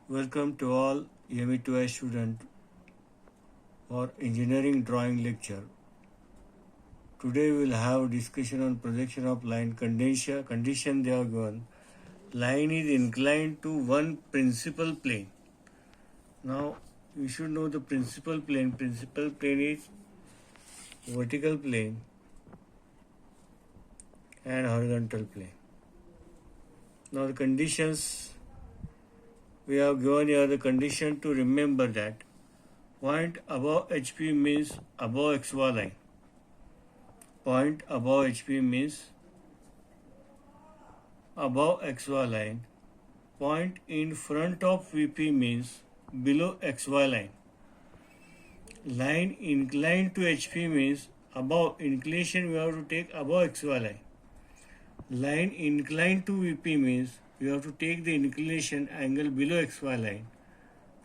Welcome to all ME2I student for engineering drawing lecture. Today we will have discussion on projection of line condition they are given. Line is inclined to one principal plane. Now you should know the principal plane. Principal plane is vertical plane and horizontal plane. Now the conditions we have given here, the condition to remember that point above HP means above XY line. Point above HP means above XY line. Point in front of VP means below XY line. Line inclined to HP means above, inclination we have to take above XY line. Line inclined to VP means you have to take the inclination angle below XY line.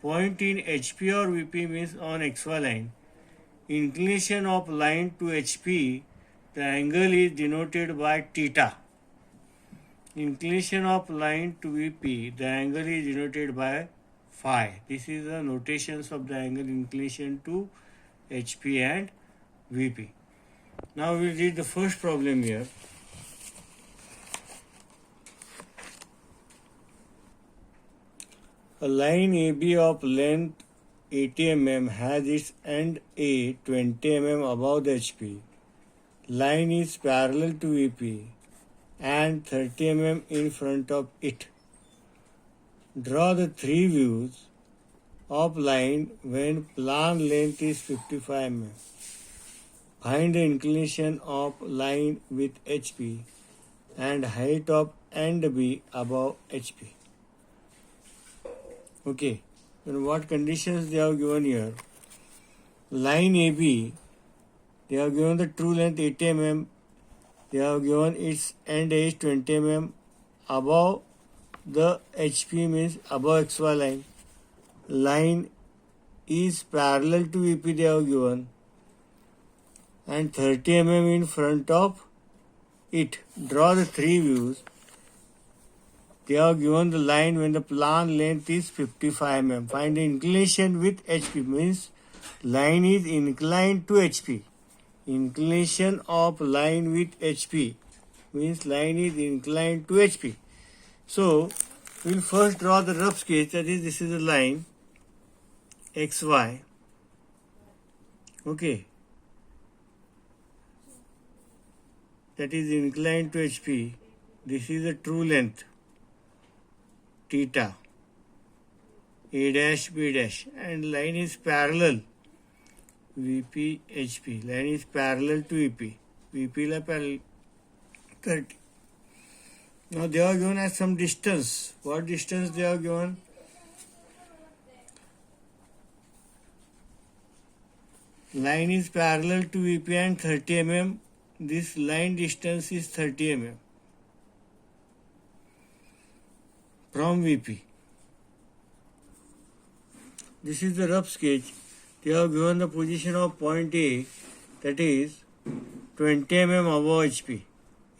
Point in HP or VP means on XY line. Inclination of line to HP, the angle is denoted by theta. Inclination of line to VP, the angle is denoted by phi. This is the notations of the angle inclination to HP and VP. Now we will read the first problem here. A line AB of length 80 mm has its end A 20 mm above the HP. Line is parallel to VP and 30 mm in front of it. Draw the three views of line when plan length is 55 mm. Find the inclination of line with HP and height of end B above HP. Okay, and what conditions they have given here? Line AB, they have given the true length 80 mm, they have given its end is 20 mm above the HP means above XY line. Line is parallel to VP they have given and 30 mm in front of it. Draw the three views. They have given the line when the plan length is 55 mm. Find the inclination with HP means line is inclined to HP. Inclination of line with HP means line is inclined to HP. So we will first draw the rough sketch, that is this is the line XY. Okay. That is inclined to HP. This is the true length. Theta A dash B dash, and line is parallel VP HP. Line is parallel to VP. VP la parallel 30. Now they are given as some distance. What distance they are given? Line is parallel to VP and 30 mm. This line distance is 30 mm. From VP. This is the rough sketch. They have given the position of point A, that is 20 mm above HP.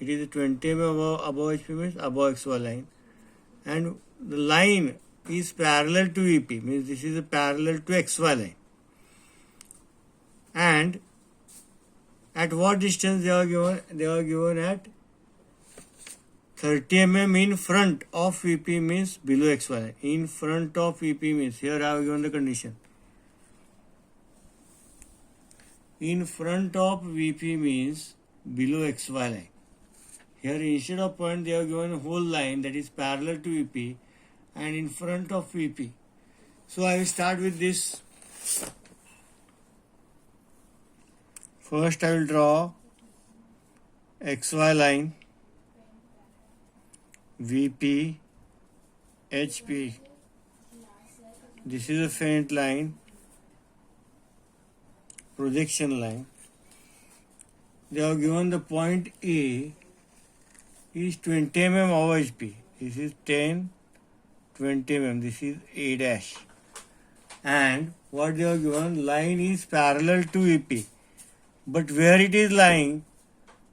It is 20 mm above HP means above XY line. And the line is parallel to VP, means this is a parallel to XY line. And at what distance they are given? They are given at 30 mm in front of VP means below XY line. In front of VP means, here I have given the condition. In front of VP means below XY line. Here instead of point they have given a whole line that is parallel to VP and in front of VP. So I will start with this. First I will draw XY line. VP, HP. This is a faint line, projection line. They have given the point A is 20 mm over HP. This is 10, 20 mm. This is A dash. And what they have given, line is parallel to VP. But where it is lying?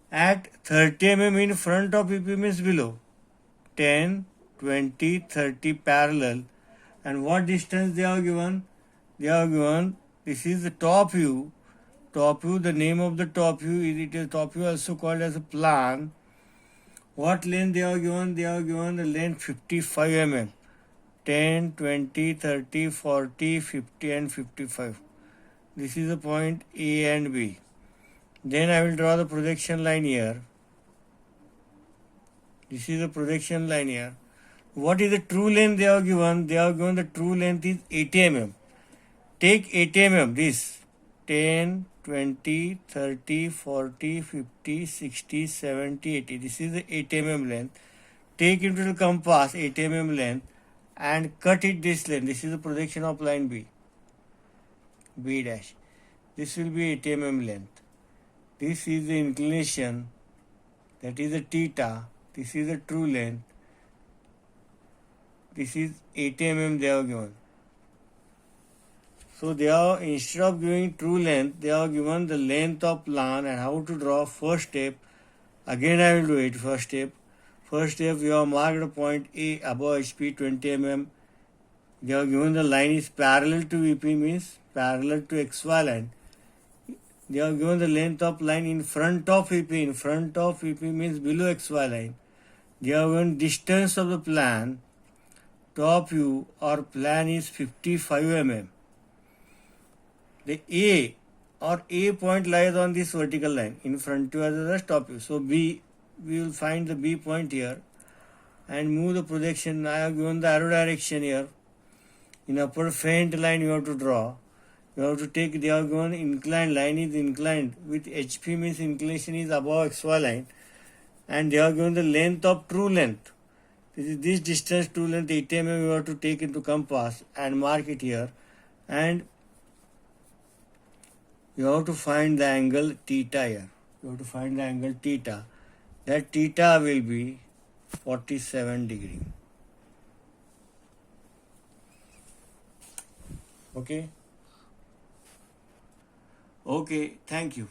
At 30 mm in front of VP means below. 10, 20, 30 parallel And what distance they have given? They have given, this is the top view. Top view, the name of the top view is, it is top view also called as a plan. What length they have given? They have given the length 55 mm. 10, 20, 30, 40, 50 and 55. This is the point A and B. Then I will draw the projection line here. This is the projection line here. What is the true length they have given? They have given the true length is 80 mm. Take 80 mm, this 10, 20, 30, 40, 50, 60, 70, 80. This is the 80 mm length. Take into the compass 80 mm length and cut it this length. This is the projection of line B. B dash. This will be 80 mm length. This is the inclination, that is the theta. This is the true length. This is 80 mm they have given. So they have, instead of giving true length, they have given the length of plan and how to draw. First step, again I will do it. First step, we have marked a point A above HP 20 mm. They have given the line is parallel to VP, means parallel to XY line. They have given the length of line in front of VP. In front of VP means below XY line. They have given distance of the plan. Top view or plan is 55 mm. The A or A point lies on this vertical line in front to the top view. So B, we will find the B point here and move the projection. I have given the arrow direction here. In upper faint line you have to draw. You have to take, they have given inclined, line is inclined with HP means inclination is above XY line, and they have given the length of true length. This distance, true length 80 mm, you have to take into compass and mark it here, and you have to find the angle theta here. You have to find the angle theta. That theta will be 47 degree. Okay. Okay, thank you.